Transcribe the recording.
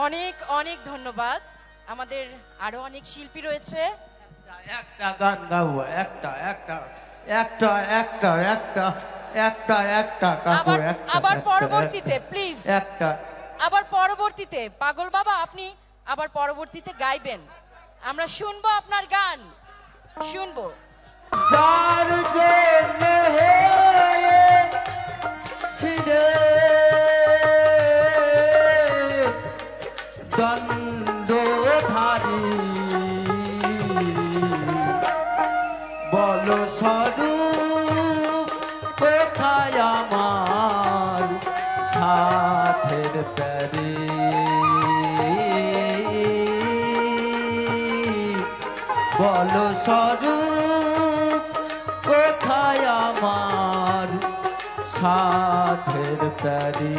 অনেক অনেক ধন্যবাদ। আমাদের আরো অনেক শিল্পী রয়েছে। একটা গান গাবো, একটা একটা একটা একটা একটা একটা একটা কাকু একটা আবার পরবর্তীতে প্লিজ, একটা আবার পরবর্তীতে পাগল বাবা আপনি আবার পরবর্তীতে গাইবেন, আমরা শুনবো আপনার গান, শুনবো। যার জন্য ছিড়ে দণ্ডধারী বল স্বরূপ কোথায় আমার সাথের প্যারি বল স্বরূপ কোথায় আমার সাথের প্যারি